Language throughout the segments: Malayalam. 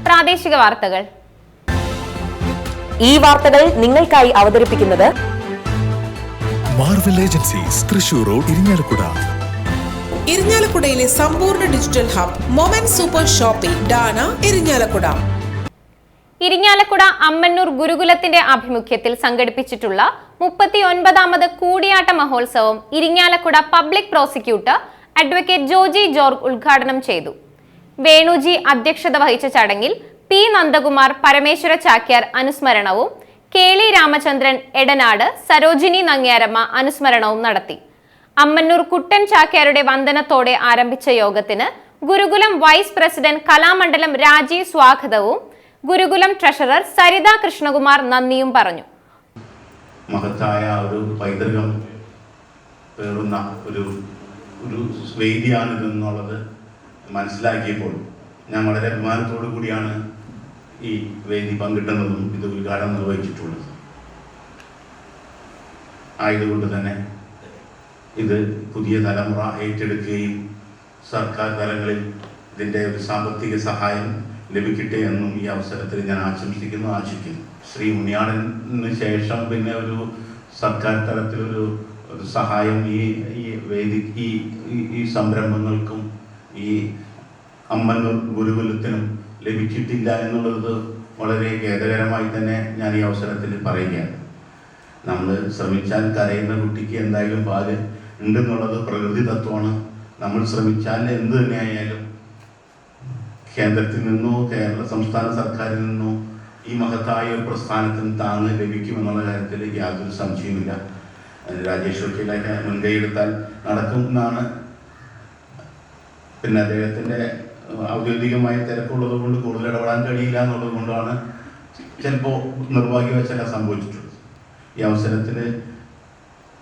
പ്രാദേശിക വാർത്തകൾ. ഈ വാർത്തകൾ നിങ്ങൾക്കായി അവതരിപ്പിക്കുന്നത് Marvel agencies, Thrissur road, Irinjalakuda. ഇരിങ്ങാലക്കുടയിലെ സമ്പൂർണ്ണ digital hub moment super shopping ഡാന, ഇരിങ്ങാലക്കുട. ഇരിങ്ങാലക്കുട അമ്മന്നൂർ ഗുരുകുലത്തിന്റെ ആഭിമുഖ്യത്തിൽ സംഘടിപ്പിച്ചിട്ടുള്ള 39ാമത് കൂടിയാട്ട മഹോത്സവം Irinjalakuda public prosecutor advocate Joji George ഉദ്ഘാടനം ചെയ്തു. വേണുജി അധ്യക്ഷത വഹിച്ച ചടങ്ങിൽ പി നന്ദകുമാർ, പരമേശ്വര ചാക്യാർ അനുസ്മരണവും കേളി രാമചന്ദ്രൻ എടനാട്, സരോജിനി നങ്ങ്യാരമ്മ അനുസ്മരണവും നടത്തി. അമ്മന്നൂർ കുട്ടൻ ചാക്യാരുടെ വന്ദനത്തോടെ ആരംഭിച്ച യോഗത്തിന് ഗുരുകുലം വൈസ് പ്രസിഡന്റ് കലാമണ്ഡലം രാജീവ് സ്വാഗതവും ഗുരുകുലം ട്രഷറർ സരിത കൃഷ്ണകുമാർ നന്ദിയും പറഞ്ഞു. മഹത്തായ ഒരു പൈതൃകം പേറുന്ന ഒരു വേദിയാണിതെന്നുള്ളത് മനസ്സിലാക്കിയപ്പോൾ ഞാൻ വളരെ അഭിമാനത്തോടു കൂടിയാണ് ഈ വേദി പങ്കിട്ടുന്നതും ഇത് ഉദ്ഘാടനം നിർവഹിച്ചിട്ടുള്ളത്. ആയതുകൊണ്ട് തന്നെ ഇത് പുതിയ തലമുറ ഏറ്റെടുക്കുകയും സർക്കാർ തലങ്ങളിൽ ഇതിൻ്റെ ഒരു സാമ്പത്തിക സഹായം ലഭിക്കട്ടെ എന്നും ഈ അവസരത്തിൽ ഞാൻ ആശംസിക്കുന്നു. ശ്രീ മുനിയാടന് ശേഷം പിന്നെ ഒരു സർക്കാർ തലത്തിലൊരു സഹായം ഈ വേദിക്ക് ഈ സംരംഭങ്ങൾക്കും ഈ അമ്മന്നൂർ ഗുരുകുലത്തിനും ലഭിച്ചിട്ടില്ല എന്നുള്ളത് വളരെ ഖേദകരമായി തന്നെ ഞാൻ ഈ അവസരത്തിൽ പറയുകയാണ്. നമ്മൾ ശ്രമിച്ചാൽ കരയുന്ന കുട്ടിക്ക് എന്തായാലും പാല് ഉണ്ടെന്നുള്ളത് പ്രകൃതി തത്വമാണ്. നമ്മൾ ശ്രമിച്ചാൽ എന്ത് തന്നെയായാലും കേന്ദ്രത്തിൽ നിന്നോ സംസ്ഥാന സർക്കാരിൽ നിന്നോ ഈ മഹത്തായ ഒരു പ്രസ്ഥാനത്തിന് താങ്ങ് ലഭിക്കുമെന്നുള്ള കാര്യത്തിൽ യാതൊരു സംശയവുമില്ല. രാജേഷ് വക്കീലൊക്കെ മുൻകൈയെടുത്താൽ നടക്കും എന്നാണ്. പിന്നെ അദ്ദേഹത്തിൻ്റെ ഔദ്യോഗികമായ തിരക്കുള്ളത് കൊണ്ട് കൂടുതൽ ഇടപെടാൻ കഴിയില്ല എന്നുള്ളത് കൊണ്ടാണ് ചിലപ്പോൾ നിർഭാഗ്യവശാൽ സംഭവിച്ചിട്ടുള്ളത്. ഈ അവസരത്തിൽ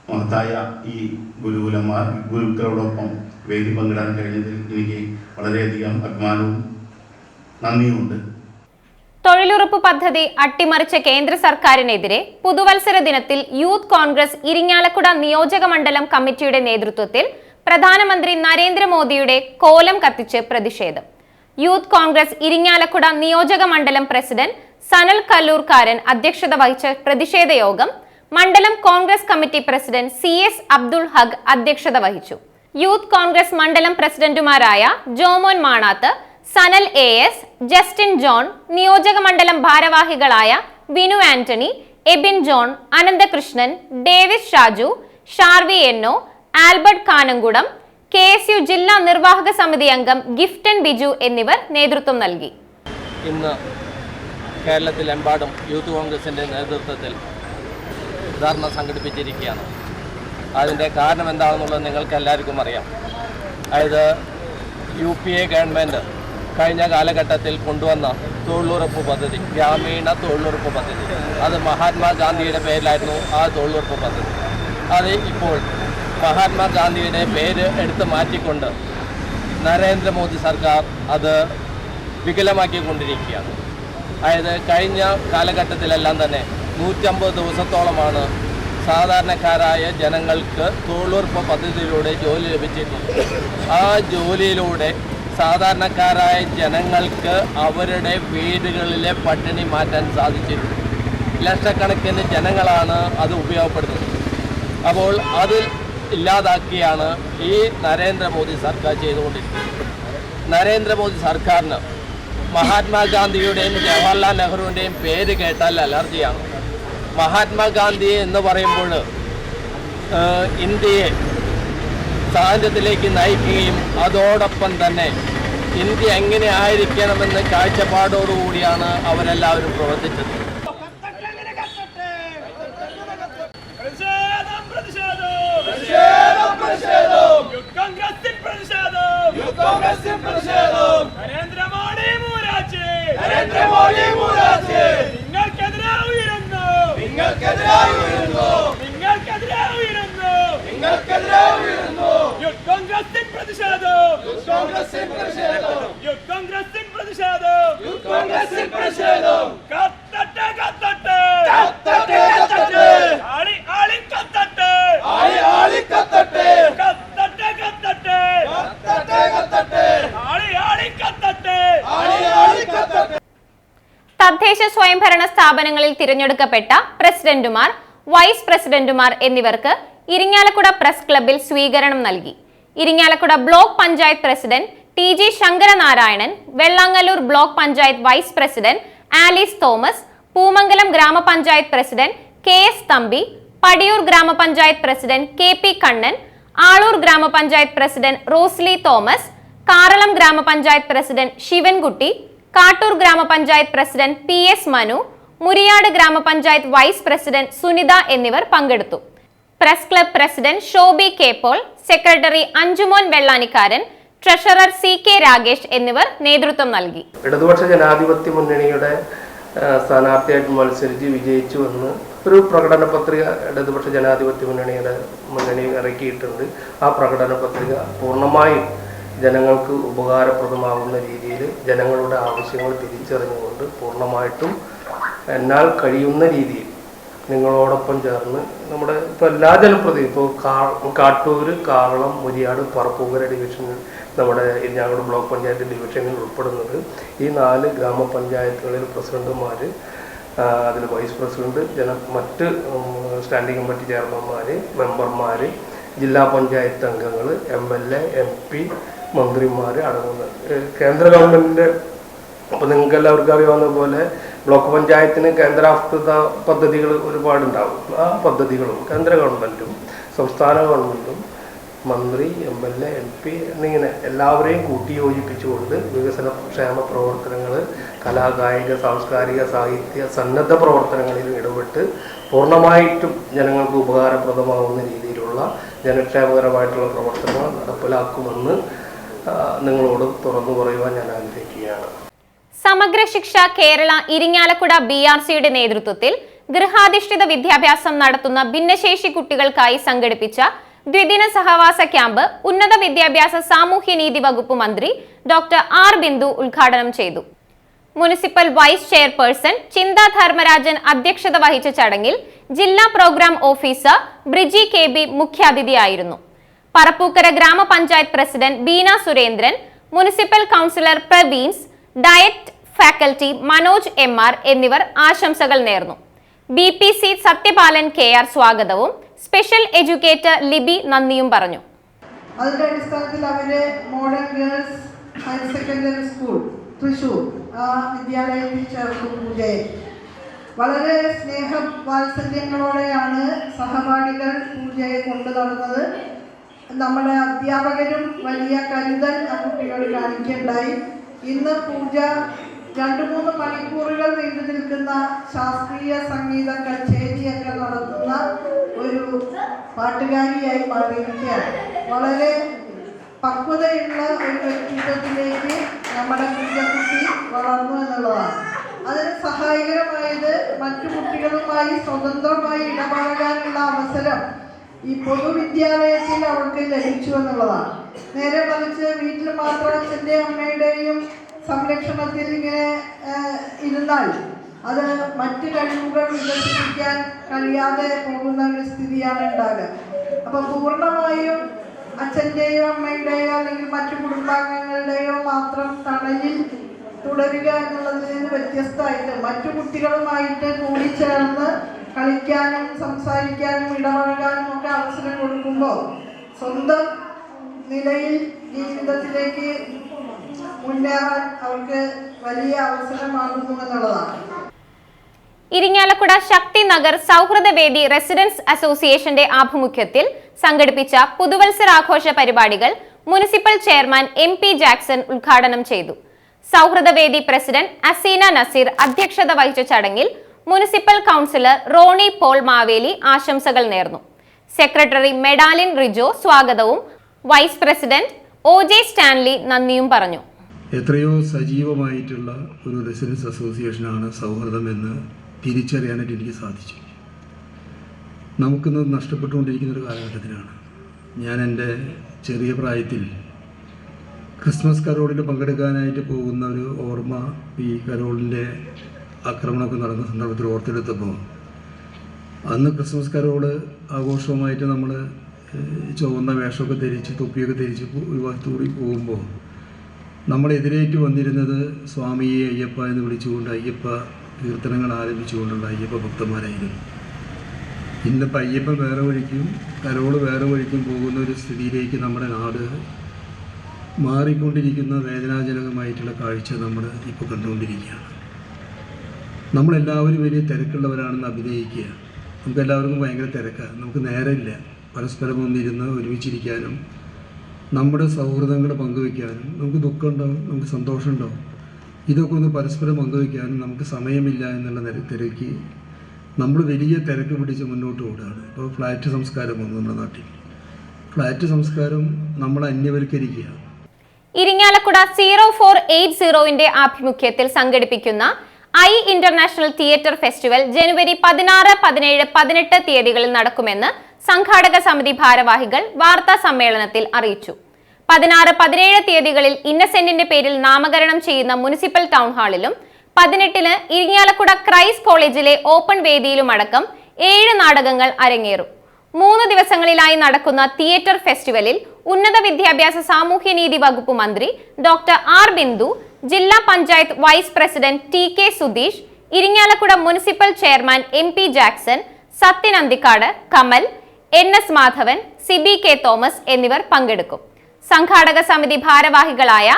മഹത്തായ ഈ ഗുരുക്കളോടൊപ്പം വേദി പങ്കിടാൻ കഴിഞ്ഞതിൽ എനിക്ക് വളരെയധികം അഭിമാനവും നന്ദിയുമുണ്ട്. തൊഴിലുറപ്പ് പദ്ധതി അട്ടിമറിച്ച കേന്ദ്ര സർക്കാരിനെതിരെ പുതുവത്സര ദിനത്തിൽ യൂത്ത് കോൺഗ്രസ് ഇരിങ്ങാലക്കുട നിയോജക മണ്ഡലം കമ്മിറ്റിയുടെ നേതൃത്വത്തിൽ പ്രധാനമന്ത്രി നരേന്ദ്രമോദിയുടെ കോലം കത്തിച്ച് പ്രതിഷേധം. യൂത്ത് കോൺഗ്രസ് ഇരിങ്ങാലക്കുട നിയോജക മണ്ഡലം പ്രസിഡന്റ് സനൽ കല്ലൂർക്കാരൻ അധ്യക്ഷത വഹിച്ച പ്രതിഷേധ യോഗം മണ്ഡലം Congress committee president CS Abdul Haq അധ്യക്ഷത വഹിച്ചു. യൂത്ത് കോൺഗ്രസ് മണ്ഡലം പ്രസിഡന്റുമാരായ Jomon Manath, Sanal AS, Justin John, നിയോജക മണ്ഡലം ഭാരവാഹികളായ Vinu Antony, Ebin John, Ananthakrishnan, Davis Shaju, Sharvi എന്നോ, ആൽബർട്ട് കാനങ്കുടം, KSU ജില്ലാ നിർവാഹക സമിതി അംഗം ഗിഫ്റ്റൻ ബിജു എന്നിവർ നേതൃത്വം നൽകി. ഇന്ന് കേരളത്തിലെമ്പാടും യൂത്ത് കോൺഗ്രസിൻ്റെ നേതൃത്വത്തിൽ ധർണ സംഘടിപ്പിച്ചിരിക്കുകയാണ്. അതിൻ്റെ കാരണം എന്താണെന്നുള്ളത് നിങ്ങൾക്ക് എല്ലാവർക്കും അറിയാം. അതായത് UPA ഗവൺമെൻറ് കഴിഞ്ഞ കാലഘട്ടത്തിൽ കൊണ്ടുവന്ന തൊഴിലുറപ്പ് പദ്ധതി, ഗ്രാമീണ തൊഴിലുറപ്പ് പദ്ധതി, അത് മഹാത്മാഗാന്ധിയുടെ പേരിലായിരുന്നു ആ തൊഴിലുറപ്പ് പദ്ധതി. അത് ഇപ്പോൾ മഹാത്മാഗാന്ധിയുടെ പേര് എടുത്ത് മാറ്റിക്കൊണ്ട് നരേന്ദ്രമോദി സർക്കാർ അത് വികലമാക്കിക്കൊണ്ടിരിക്കുകയാണ്. അതായത് കഴിഞ്ഞ കാലഘട്ടത്തിലെല്ലാം തന്നെ 150 ദിവസത്തോളമാണ് സാധാരണക്കാരായ ജനങ്ങൾക്ക് തൊഴിലുറപ്പ് പദ്ധതിയിലൂടെ ജോലി ലഭിച്ചിട്ടുണ്ട്. ആ ജോലിയിലൂടെ സാധാരണക്കാരായ ജനങ്ങൾക്ക് അവരുടെ വീടുകളിലെ പട്ടിണി മാറ്റാൻ സാധിച്ചിട്ടുണ്ട്. ലക്ഷക്കണക്കിന് ജനങ്ങളാണ് അത് ഉപയോഗപ്പെടുന്നത്. അപ്പോൾ അത് ഇല്ലാതാക്കിയാണ് ഈ നരേന്ദ്രമോദി സർക്കാർ ചെയ്തുകൊണ്ടിരിക്കുന്നത്. നരേന്ദ്രമോദി സർക്കാരിന് മഹാത്മാഗാന്ധിയുടെയും ജവഹർലാൽ നെഹ്റുവിൻ്റെയും പേര് കേട്ടാൽ അലർജിയാണ്. മഹാത്മാഗാന്ധി എന്ന് പറയുമ്പോൾ ഇന്ത്യയെ സ്വാതന്ത്ര്യത്തിലേക്ക് നയിക്കുകയും അതോടൊപ്പം തന്നെ ഇന്ത്യ എങ്ങനെ ആയിരിക്കണമെന്ന് കാഴ്ചപ്പാടോടുകൂടിയാണ് അവരെല്ലാവരും പ്രവർത്തിച്ചത്. കത്തട്ടെ തദ്ദേശ സ്വയംഭരണ സ്ഥാപനങ്ങളിൽ തിരഞ്ഞെടുക്കപ്പെട്ട പ്രസിഡന്റുമാർ, വൈസ് പ്രസിഡന്റുമാർ എന്നിവർക്ക് ഇരിങ്ങാലക്കുട പ്രസ് ക്ലബ്ബിൽ സ്വീകരണം നൽകി. Irinjalakuda block panchayat president TG Sankaranarayanan, Vellangallur block panchayat vice president Alice Thomas, Poomangalam ഗ്രാമപഞ്ചായത്ത് പ്രസിഡന്റ് KS തമ്പി, പടിയൂർ ഗ്രാമപഞ്ചായത്ത് പ്രസിഡന്റ് KP കണ്ണൻ, ആളൂർ ഗ്രാമപഞ്ചായത്ത് പ്രസിഡന്റ് റോസ്ലി തോമസ്, കാറളം ഗ്രാമപഞ്ചായത്ത് പ്രസിഡന്റ് ശിവൻകുട്ടി, കാട്ടൂർ ഗ്രാമപഞ്ചായത്ത് പ്രസിഡന്റ് PS മനു, മുരിയാട് ഗ്രാമപഞ്ചായത്ത് വൈസ് പ്രസിഡന്റ് സുനിത എന്നിവർ പങ്കെടുത്തു. Press club president Shobi K. Paul, secretary Anjumon Vellanikkaran, treasurer CK Ragesh എന്നിവർ നേതൃത്വം നൽകി. ഇടതുപക്ഷ ജനാധിപത്യ മുന്നണിയുടെ സ്ഥാനാർത്ഥിയായിട്ട് മത്സരിച്ച് വിജയിച്ചു എന്ന് ഒരു പ്രകടന പത്രിക ഇടതുപക്ഷ ജനാധിപത്യ മുന്നണി ഇറക്കിയിട്ടുണ്ട്. ആ പ്രകടന പത്രിക പൂർണ്ണമായും ജനങ്ങൾക്ക് ഉപകാരപ്രദമാകുന്ന രീതിയിൽ ജനങ്ങളുടെ ആവശ്യങ്ങൾ തിരിച്ചറിഞ്ഞുകൊണ്ട് പൂർണ്ണമായിട്ടും എന്നാൽ കഴിയുന്ന രീതിയിൽ നിങ്ങളോടൊപ്പം ചേർന്ന് നമ്മുടെ ഇപ്പോൾ എല്ലാ ജനപ്രതിനിധിയും ഇപ്പോൾ കാട്ടൂർ, കാറളം, മുരിയാട്, പറപ്പൂക്കര ഡിവിഷനിൽ നമ്മുടെ ഇരിഞ്ഞാലക്കുട ബ്ലോക്ക് പഞ്ചായത്ത് ഡിവിഷനിൽ ഉൾപ്പെടുന്നത് ഈ 4 ഗ്രാമപഞ്ചായത്തുകളിൽ പ്രസിഡന്റുമാർ, അതിൽ വൈസ് പ്രസിഡന്റ്, മറ്റ് സ്റ്റാൻഡിംഗ് കമ്മിറ്റി ചെയർമാൻമാർ, മെമ്പർമാർ, ജില്ലാ പഞ്ചായത്ത് അംഗങ്ങൾ, MLA, MP, മന്ത്രിമാർ അടങ്ങുന്നത്. കേന്ദ്ര ഗവൺമെൻറ്റിൻ്റെ അപ്പോൾ നിങ്ങൾക്ക് എല്ലാവർക്കും അറിയാവുന്ന പോലെ ബ്ലോക്ക് പഞ്ചായത്തിന് കേന്ദ്രാവിഷ്കൃത പദ്ധതികൾ ഒരുപാടുണ്ടാവും. ആ പദ്ധതികളും കേന്ദ്ര ഗവൺമെൻറ്റും സംസ്ഥാന ഗവൺമെൻറ്റും മന്ത്രി, MLA, MP എന്നിങ്ങനെ എല്ലാവരെയും കൂട്ടിയോജിപ്പിച്ചുകൊണ്ട് വികസന ക്ഷേമ പ്രവർത്തനങ്ങൾ, കലാകായിക, സാംസ്കാരിക, സാഹിത്യ, സന്നദ്ധ പ്രവർത്തനങ്ങളിൽ ഇടപെട്ട് പൂർണ്ണമായിട്ടും ജനങ്ങൾക്ക് ഉപകാരപ്രദമാകുന്ന രീതിയിലുള്ള ജനക്ഷേമകരമായിട്ടുള്ള പ്രവർത്തനങ്ങൾ നടപ്പിലാക്കുമെന്ന് നിങ്ങളോട് തുറന്നു പറയുവാൻ ഞാൻ ആഗ്രഹിക്കുകയാണ്. സമഗ്ര ശിക്ഷ കേരള ഇരിങ്ങാലക്കുട BRCയുടെ നേതൃത്വത്തിൽ ഗൃഹാധിഷ്ഠിത വിദ്യാഭ്യാസം നടത്തുന്ന ഭിന്നശേഷി കുട്ടികൾക്കായി സംഘടിപ്പിച്ച ദ്വിദിന സഹവാസ ക്യാമ്പ് ഉന്നത വിദ്യാഭ്യാസ സാമൂഹ്യനീതി വകുപ്പ് മന്ത്രി ഡോക്ടർ R. ബിന്ദു ഉദ്ഘാടനം ചെയ്തു. മുനിസിപ്പൽ വൈസ് ചെയർപേഴ്സൺ ചിന്ത ധർമ്മരാജൻ അധ്യക്ഷത വഹിച്ച ചടങ്ങിൽ ജില്ലാ പ്രോഗ്രാം ഓഫീസർ ബ്രിജി KB മുഖ്യാതിഥിയായിരുന്നു. പറപ്പൂക്കര ഗ്രാമപഞ്ചായത്ത് president Beena Surendran, municipal councillor പ്രവീൻസ്, ഡയറ്റ് ഫാക്കൽറ്റി മനോജ് MR എന്നിവർ ആശംസകൾ നേർന്നു. BPC സത്യപാലൻ KR സ്വാഗതവും സ്പെഷ്യൽ എഡ്യൂക്കേറ്റർ ലിബി നന്ദിയും പറഞ്ഞു. അതിന്റെ അടിസ്ഥാനത്തിൽ അവര് modern girls higher secondary school Thrissur വിദ്യാലയത്തിൽ ചേർന്നു. പൂജയെ വളരെ സ്നേഹ വാത്സല്യങ്ങളോടെയാണ് സഹപാഠികൾ പൂജയെ കൊണ്ടു നടന്നത്. നമ്മുടെ അധ്യാപകരും വലിയ കരുതൽ ആ കുട്ടികൾ കാണിക്കുകയുണ്ടായി. ഇന്ന് പൂജ 2-3 മണിക്കൂറുകൾ നീണ്ടു നിൽക്കുന്ന ശാസ്ത്രീയ സംഗീത കച്ചേരിയൊക്കെ നടത്തുന്ന ഒരു പാട്ടുകാരിയായി മാറിയിരിക്കുകയാണ്. വളരെ പക്വതയുള്ള ഒരു വ്യക്തിത്വത്തിലേക്ക് നമ്മുടെ കുട്ടി വളർന്നു എന്നുള്ളതാണ്. അതിന് സഹായകരമായത് മറ്റു കുട്ടികളുമായി സ്വതന്ത്രമായി ഇടപഴകാനുള്ള അവസരം ഈ പൊതുവിദ്യാലയത്തിൽ അവർക്ക് ലഭിച്ചു എന്നുള്ളതാണ്. നേരെ മറിച്ച് വീട്ടിൽ മാത്രം അച്ഛൻ്റെയും അമ്മയുടെയും സംരക്ഷണത്തിൽ ഇങ്ങനെ ഇരുന്നാൽ അത് മറ്റ് കഴിവുകൾ വികസിപ്പിക്കാൻ കഴിയാതെ പോകുന്ന ഒരു സ്ഥിതിയാണ് ഉണ്ടാകുക. അപ്പം പൂർണ്ണമായും അച്ഛൻ്റെയോ അമ്മയുടെയോ അല്ലെങ്കിൽ മറ്റു കുടുംബാംഗങ്ങളുടെയോ മാത്രം തണലിൽ തുടരുക എന്നുള്ളതിൽ നിന്ന് വ്യത്യസ്തമായിട്ട് മറ്റു കുട്ടികളുമായിട്ട് കൂടിച്ചേർന്ന് കളിക്കാനും സംസാരിക്കാനും ഇടപഴകാനും ഒക്കെ അവസരം കൊടുക്കുമ്പോൾ സ്വന്തം നിലയിൽ ജീവിതത്തിലേക്ക് മുന്നേറാൻ അവർക്ക് വലിയ അവസരമാകുന്നു എന്നുള്ളതാണ്. ഇരിങ്ങാലക്കുട ശക്തി നഗർ സൗഹൃദവേദി റെസിഡൻസ് അസോസിയേഷന്റെ ആഭിമുഖ്യത്തിൽ സംഘടിപ്പിച്ച പുതുവത്സരാഘോഷ പരിപാടികൾ മുനിസിപ്പൽ ചെയർമാൻ MP ജാക്സൺ ഉദ്ഘാടനം ചെയ്തു. സൗഹൃദവേദി പ്രസിഡന്റ് അസീന നസീർ അധ്യക്ഷത വഹിച്ച ചടങ്ങിൽ മുനിസിപ്പൽ കൗൺസിലർ റോണി പോൾ മാവേലി ആശംസകൾ നേർന്നു. സെക്രട്ടറി മെഡാലിൻ റിജോ സ്വാഗതവും വൈസ് പ്രസിഡന്റ് OJ സ്റ്റാൻലി നന്ദിയും പറഞ്ഞു. എത്രയോ സജീവമായിട്ടുള്ള ഒരു റെസിഡൻസ് അസോസിയേഷനാണ് സൗഹൃദം എന്ന് തിരിച്ചറിയാനായിട്ട് എനിക്ക് സാധിച്ചു. നമുക്കിന്ന് നഷ്ടപ്പെട്ടുകൊണ്ടിരിക്കുന്നൊരു കാലഘട്ടത്തിലാണ്. ഞാൻ എൻ്റെ ചെറിയ പ്രായത്തിൽ ക്രിസ്മസ് കരോളിൽ പങ്കെടുക്കാനായിട്ട് പോകുന്ന ഒരു ഓർമ്മ ഈ കരോളിൻ്റെ ആക്രമണമൊക്കെ നടന്ന സന്ദർഭത്തിൽ ഓർത്തെടുത്തപ്പോൾ അന്ന് ക്രിസ്മസ് കരോള് ആഘോഷവുമായിട്ട് നമ്മൾ ചുവന്ന വേഷമൊക്കെ ധരിച്ച് തൊപ്പിയൊക്കെ ധരിച്ച് ഒരു ഭാഗത്തുകൂടി പോകുമ്പോൾ നമ്മളെതിരേറ്റ് വന്നിരുന്നത് സ്വാമിയെ അയ്യപ്പ എന്ന് വിളിച്ചുകൊണ്ട് അയ്യപ്പ കീർത്തനങ്ങൾ ആരംഭിച്ചുകൊണ്ടുള്ള അയ്യപ്പ ഭക്തന്മാരായിരുന്നു. ഇന്നിപ്പോൾ അയ്യപ്പ വേറെ വഴിക്കും കരോള് വേറെ വഴിക്കും പോകുന്ന ഒരു സ്ഥിതിയിലേക്ക് നമ്മുടെ നാട് മാറിക്കൊണ്ടിരിക്കുന്ന വേദനാജനകമായിട്ടുള്ള കാഴ്ച നമ്മൾ ഇപ്പോൾ കണ്ടുകൊണ്ടിരിക്കുകയാണ്. നമ്മളെല്ലാവരും വലിയ തിരക്കുള്ളവരാണെന്ന് അഭിനയിക്കുക. നമുക്കെല്ലാവർക്കും ഭയങ്കര തിരക്കാണ്, നമുക്ക് നേരമില്ല പരസ്പരം ഒന്നിരുന്ന് ഒരുമിച്ചിരിക്കാനും നമ്മുടെ സൗഹൃദങ്ങൾ പങ്കുവയ്ക്കാനും. നമുക്ക് ദുഃഖമുണ്ടാവും, നമുക്ക് സന്തോഷമുണ്ടാവും, ഇതൊക്കെ ഒന്ന് പരസ്പരം പങ്കുവയ്ക്കാനും നമുക്ക് സമയമില്ല എന്നുള്ള തിരക്ക് നമ്മൾ വലിയ തിരക്ക് പിടിച്ച് മുന്നോട്ട് ഓടുകയാണ്. ഇപ്പോൾ ഫ്ലാറ്റ് സംസ്കാരം വന്നു നമ്മുടെ നാട്ടിൽ. ഫ്ലാറ്റ് സംസ്കാരം നമ്മൾ അന്യവൽക്കരിക്കുക. ഇരിങ്ങാലക്കുട 0480 ആഭിമുഖ്യത്തിൽ സംഘടിപ്പിക്കുന്ന ഇന്റർനാഷണൽ തിയേറ്റർ ഫെസ്റ്റിവൽ ജനുവരി 16, 17, 18 തീയതികളിൽ നടക്കുമെന്ന് സംഘാടക സമിതി ഭാരവാഹികൾ വാർത്താ സമ്മേളനത്തിൽ അറിയിച്ചു. 16, 17 തീയതികളിൽ ഇന്നസെന്റിന്റെ പേരിൽ നാമകരണം ചെയ്യുന്ന മുനിസിപ്പൽ ടൗൺ ഹാളിലും 18-ന് ഇരിങ്ങാലക്കുട ക്രൈസ്റ്റ് കോളേജിലെ ഓപ്പൺ വേദിയിലുമടക്കം 7 നാടകങ്ങൾ അരങ്ങേറും. 3 ദിവസങ്ങളിലായി നടക്കുന്ന തിയേറ്റർ ഫെസ്റ്റിവലിൽ ഉന്നത വിദ്യാഭ്യാസ സാമൂഹ്യനീതി വകുപ്പ് മന്ത്രി ഡോക്ടർ ആർ ബിന്ദു, ജില്ലാ panchayat vice president TK Sudheesh, Irinjalakuda municipal chairman MP Jackson, Sathyan Anthikad, Kamal, NS Madhavan, CBK Thomas എന്നിവർ പങ്കെടുക്കും. സംഘാടക സമിതി ഭാരവാഹികളായ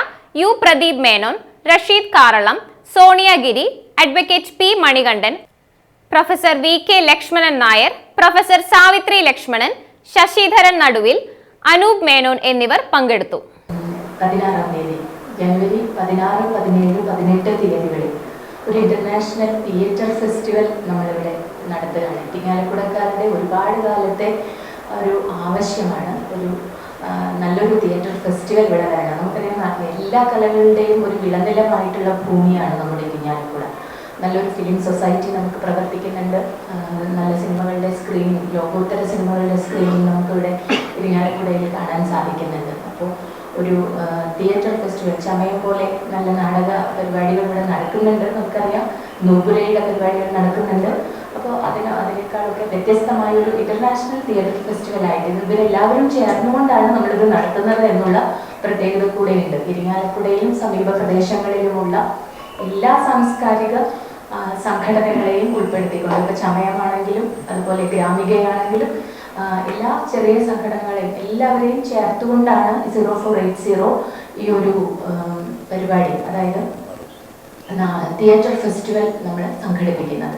U Pradeep Menon, Rasheed Karalam, Soniagiri, advocate P Manikandan, professor VK Lakshmanan Nair, professor Savithri Lakshmanan, Sasidharan Naduvil, Anoop Menon എന്നിവർ പങ്കെടുത്തു. 16-ാം തീയതി ജനുവരി 16, 17, 18 തീയതികളിൽ ഒരു ഇന്റർനാഷണൽ തിയേറ്റർ ഫെസ്റ്റിവൽ നമ്മളിവിടെ നടത്തുകയാണ്. ഇരിങ്ങാലക്കുടക്കാരുടെ ഒരുപാട് കാലത്തെ ഒരു ആവശ്യമാണ് ഒരു നല്ലൊരു തിയേറ്റർ ഫെസ്റ്റിവൽ ഇവിടെ വരണം. നമുക്കറിയാം എല്ലാ കലകളുടെയും ഒരു വിളനിലമായിട്ടുള്ള ഭൂമിയാണ് നമ്മുടെ ഇരിങ്ങാലക്കുട. നല്ലൊരു ഫിലിം സൊസൈറ്റി നമുക്ക് പ്രവർത്തിക്കുന്നുണ്ട്. നല്ല സിനിമകളുടെ സ്ക്രീനിങ്, ലോകോത്തര സിനിമകളുടെ സ്ക്രീനിങ് നമുക്കിവിടെ ഇരിങ്ങാലക്കുടയിൽ കാണാൻ സാധിക്കുന്നുണ്ട്. അപ്പോൾ ഒരു തിയേറ്റർ ഫെസ്റ്റിവൽ ചമയം പോലെ നല്ല നാടക പരിപാടികൾ ഇവിടെ നടക്കുന്നുണ്ട്. നമുക്കറിയാം നൂപുരയുടെ പരിപാടികൾ നടക്കുന്നുണ്ട്. അപ്പോൾ അതിനേക്കാളൊക്കെ വ്യത്യസ്തമായ ഒരു ഇന്റർനാഷണൽ തിയേറ്റർ ഫെസ്റ്റിവലായിട്ട് ഇവരെല്ലാവരും ചേർന്നുകൊണ്ടാണ് നമ്മളിത് നടത്തുന്നത് എന്നുള്ള പ്രത്യേകത കൂടെയുണ്ട്. ഇരിങ്ങാലക്കുടയിലും സമീപ പ്രദേശങ്ങളിലുമുള്ള എല്ലാ സാംസ്കാരിക സംഘടനകളെയും ഉൾപ്പെടുത്തിക്കൊണ്ട്, ഇപ്പോൾ ചമയമാണെങ്കിലും അതുപോലെ ഗ്രാമികയാണെങ്കിലും എല്ലാ ചെറിയ സംഘടനകളെയും എല്ലാവരെയും ചേർത്തുകൊണ്ടാണ് 0480 ഈ ഒരു പരിപാടി, അതായത് തിയേറ്റർ ഫെസ്റ്റിവൽ നമ്മൾ സംഘടിപ്പിക്കുന്നത്.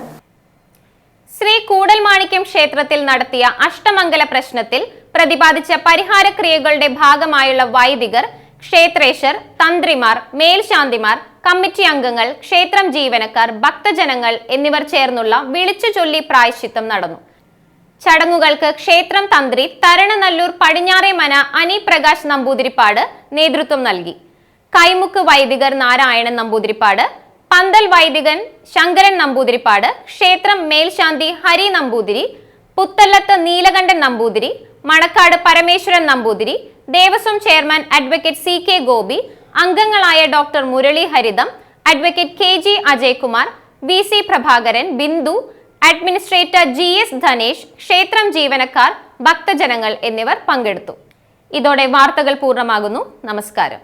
ശ്രീ കൂടൽമാണിക്യം ക്ഷേത്രത്തിൽ നടത്തിയ അഷ്ടമംഗല പ്രശ്നത്തിൽ പ്രതിപാദിച്ച പരിഹാര ക്രിയകളുടെ ഭാഗമായുള്ള വൈദികർ, ക്ഷേത്രേശർ, തന്ത്രിമാർ, മേൽശാന്തിമാർ, കമ്മിറ്റി അംഗങ്ങൾ, ക്ഷേത്രം ജീവനക്കാർ, ഭക്തജനങ്ങൾ എന്നിവർ ചേർന്നുള്ള വിളിച്ചു ചൊല്ലി പ്രായശ്ചിത്തം നടന്നു. ചടങ്ങുകൾക്ക് ക്ഷേത്രം തന്ത്രി തരണനല്ലൂർ പടിഞ്ഞാറേമന അനി പ്രകാശ് നമ്പൂതിരിപ്പാട് നേതൃത്വം നൽകി. കൈമുക്ക് വൈദികർ നാരായണൻ നമ്പൂതിരിപ്പാട്, പന്തൽ വൈദികൻ ശങ്കരൻ നമ്പൂതിരിപ്പാട്, ക്ഷേത്രം മേൽശാന്തി Hari Namboothiri, Puthillathu Neelakantan Namboothiri, Manakkad Parameswaran Namboothiri, Devaswom chairman advocate CK Gopi, അംഗങ്ങളായ doctor Murali Haritham, advocate KG Ajaykumar, VC Prabhakaran, Bindu, administrator GS Dhanesh, ക്ഷേത്രം ജീവനക്കാർ, ഭക്തജനങ്ങൾ എന്നിവർ പങ്കെടുത്തു. ഇതോടെ വാർത്തകൾ പൂർണ്ണമാകുന്നു. നമസ്കാരം.